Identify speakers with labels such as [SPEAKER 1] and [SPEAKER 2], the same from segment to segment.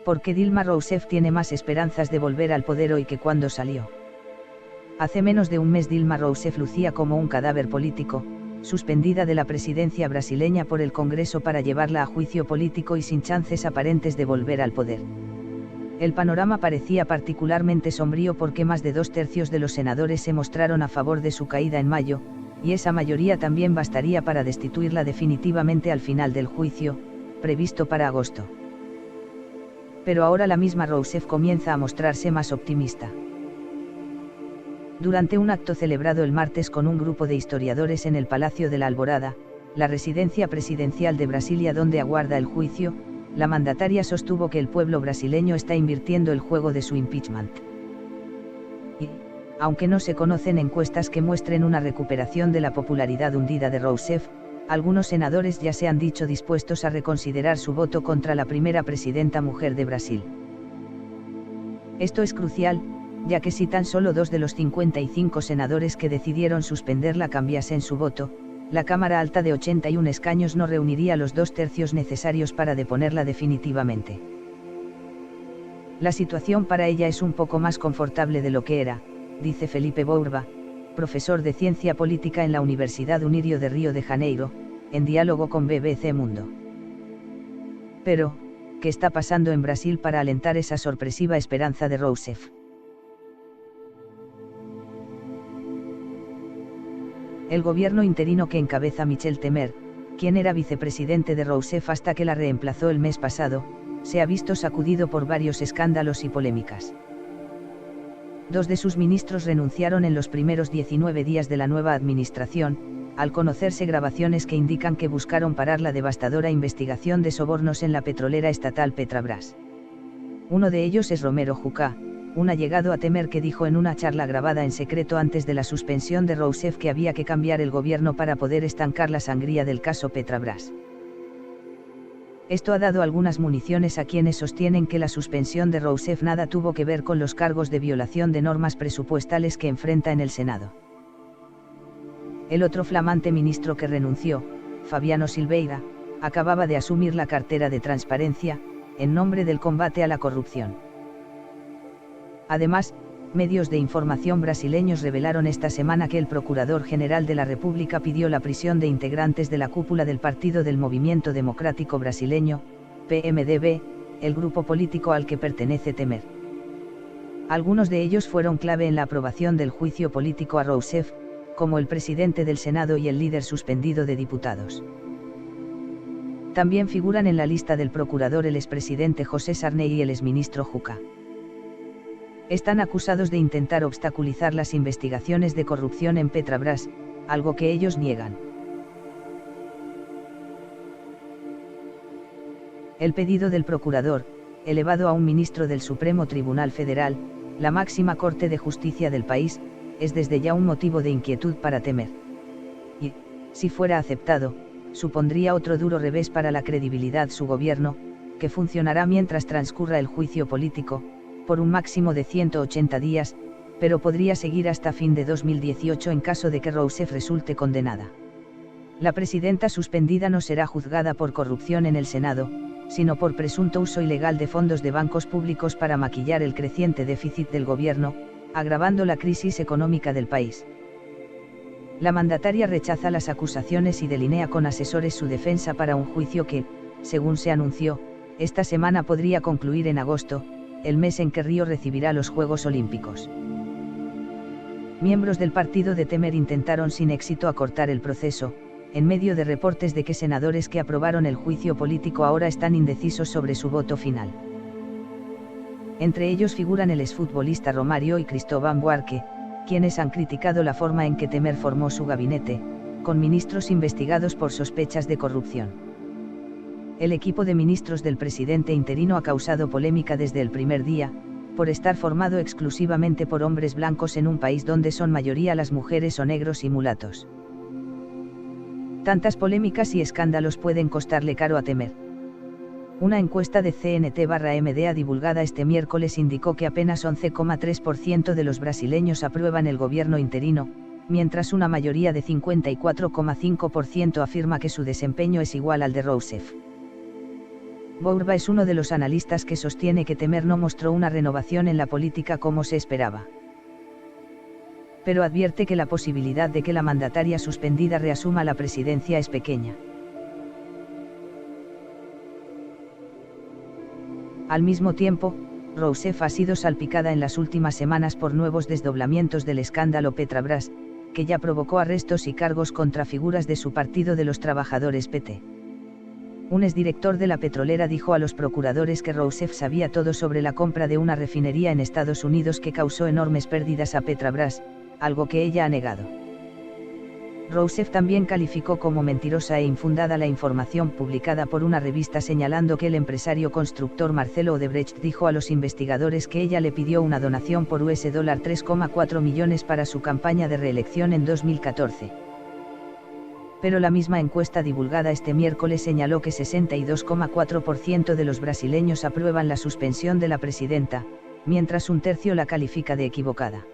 [SPEAKER 1] Porque Dilma Rousseff tiene más esperanzas de volver al poder hoy que cuando salió. Hace menos de un mes Dilma Rousseff lucía como un cadáver político, suspendida de la presidencia brasileña por el Congreso para llevarla a juicio político y sin chances aparentes de volver al poder. El panorama parecía particularmente sombrío porque más de 2/3 de los senadores se mostraron a favor de su caída en mayo, y esa mayoría también bastaría para destituirla definitivamente al final del juicio, previsto para agosto. Pero ahora la misma Rousseff comienza a mostrarse más optimista. Durante un acto celebrado el martes con un grupo de historiadores en el Palacio de la Alvorada, la residencia presidencial de Brasilia donde aguarda el juicio, la mandataria sostuvo que el pueblo brasileño está invirtiendo el juego de su impeachment. Y, aunque no se conocen encuestas que muestren una recuperación de la popularidad hundida de Rousseff, algunos senadores ya se han dicho dispuestos a reconsiderar su voto contra la primera presidenta mujer de Brasil. Esto es crucial, ya que si tan solo 2 de los 55 senadores que decidieron suspenderla cambiasen su voto, la Cámara Alta de 81 escaños no reuniría los 2/3 necesarios para deponerla definitivamente. La situación para ella es un poco más confortable de lo que era, dice Felipe Bourba, profesor de Ciencia Política en la Universidad Unirio de Río de Janeiro, en diálogo con BBC Mundo. Pero, ¿qué está pasando en Brasil para alentar esa sorpresiva esperanza de Rousseff? El gobierno interino que encabeza Michel Temer, quien era vicepresidente de Rousseff hasta que la reemplazó el mes pasado, se ha visto sacudido por varios escándalos y polémicas. 2 de sus ministros renunciaron en los primeros 19 días de la nueva administración, al conocerse grabaciones que indican que buscaron parar la devastadora investigación de sobornos en la petrolera estatal Petrobras. Uno de ellos es Romero Jucá, un allegado a Temer que dijo en una charla grabada en secreto antes de la suspensión de Rousseff que había que cambiar el gobierno para poder estancar la sangría del caso Petrobras. Esto ha dado algunas municiones a quienes sostienen que la suspensión de Rousseff nada tuvo que ver con los cargos de violación de normas presupuestales que enfrenta en el Senado. El otro flamante ministro que renunció, Fabiano Silveira, acababa de asumir la cartera de Transparencia, en nombre del combate a la corrupción. Además, medios de información brasileños revelaron esta semana que el Procurador General de la República pidió la prisión de integrantes de la cúpula del Partido del Movimiento Democrático Brasileño, PMDB, el grupo político al que pertenece Temer. Algunos de ellos fueron clave en la aprobación del juicio político a Rousseff, como el presidente del Senado y el líder suspendido de diputados. También figuran en la lista del procurador el expresidente José Sarney y el exministro Jucá. Están acusados de intentar obstaculizar las investigaciones de corrupción en Petrobras, algo que ellos niegan. El pedido del procurador, elevado a un ministro del Supremo Tribunal Federal, la máxima corte de justicia del país, es desde ya un motivo de inquietud para Temer. Y, si fuera aceptado, supondría otro duro revés para la credibilidad de su gobierno, que funcionará mientras transcurra el juicio político, por un máximo de 180 días, pero podría seguir hasta fin de 2018 en caso de que Rousseff resulte condenada. La presidenta suspendida no será juzgada por corrupción en el Senado, sino por presunto uso ilegal de fondos de bancos públicos para maquillar el creciente déficit del gobierno, agravando la crisis económica del país. La mandataria rechaza las acusaciones y delinea con asesores su defensa para un juicio que, según se anunció, esta semana podría concluir en agosto, el mes en que Río recibirá los Juegos Olímpicos. Miembros del partido de Temer intentaron sin éxito acortar el proceso, en medio de reportes de que senadores que aprobaron el juicio político ahora están indecisos sobre su voto final. Entre ellos figuran el exfutbolista Romario y Cristóbal Buarque, quienes han criticado la forma en que Temer formó su gabinete, con ministros investigados por sospechas de corrupción. El equipo de ministros del presidente interino ha causado polémica desde el primer día, por estar formado exclusivamente por hombres blancos en un país donde son mayoría las mujeres o negros y mulatos. Tantas polémicas y escándalos pueden costarle caro a Temer. Una encuesta de CNT/MDA divulgada este miércoles indicó que apenas 11,3% de los brasileños aprueban el gobierno interino, mientras una mayoría de 54,5% afirma que su desempeño es igual al de Rousseff. Bourba es uno de los analistas que sostiene que Temer no mostró una renovación en la política como se esperaba. Pero advierte que la posibilidad de que la mandataria suspendida reasuma la presidencia es pequeña. Al mismo tiempo, Rousseff ha sido salpicada en las últimas semanas por nuevos desdoblamientos del escándalo Petrobras, que ya provocó arrestos y cargos contra figuras de su partido de los trabajadores PT. Un exdirector de la petrolera dijo a los procuradores que Rousseff sabía todo sobre la compra de una refinería en Estados Unidos que causó enormes pérdidas a Petrobras, algo que ella ha negado. Rousseff también calificó como mentirosa e infundada la información publicada por una revista señalando que el empresario constructor Marcelo Odebrecht dijo a los investigadores que ella le pidió una donación por $3,4 millones para su campaña de reelección en 2014. Pero la misma encuesta divulgada este miércoles señaló que 62,4% de los brasileños aprueban la suspensión de la presidenta, mientras un tercio la califica de equivocada.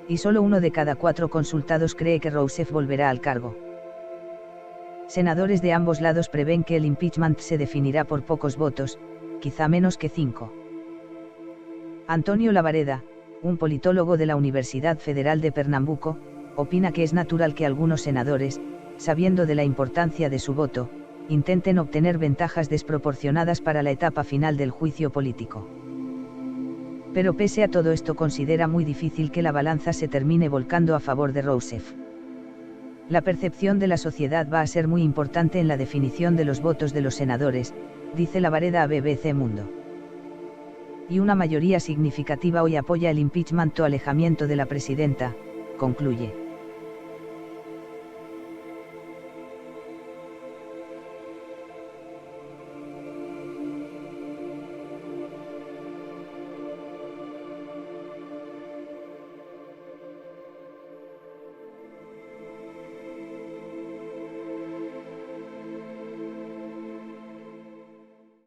[SPEAKER 1] Y solo 1 de cada 4 consultados cree que Rousseff volverá al cargo. Senadores de ambos lados prevén que el impeachment se definirá por pocos votos, quizá menos que 5. Antonio Lavareda, un politólogo de la Universidad Federal de Pernambuco, opina que es natural que algunos senadores, sabiendo de la importancia de su voto, intenten obtener ventajas desproporcionadas para la etapa final del juicio político. Pero pese a todo esto considera muy difícil que la balanza se termine volcando a favor de Rousseff. La percepción de la sociedad va a ser muy importante en la definición de los votos de los senadores, dice Lavareda a BBC Mundo. Y una mayoría significativa hoy apoya el impeachment o alejamiento de la presidenta, concluye.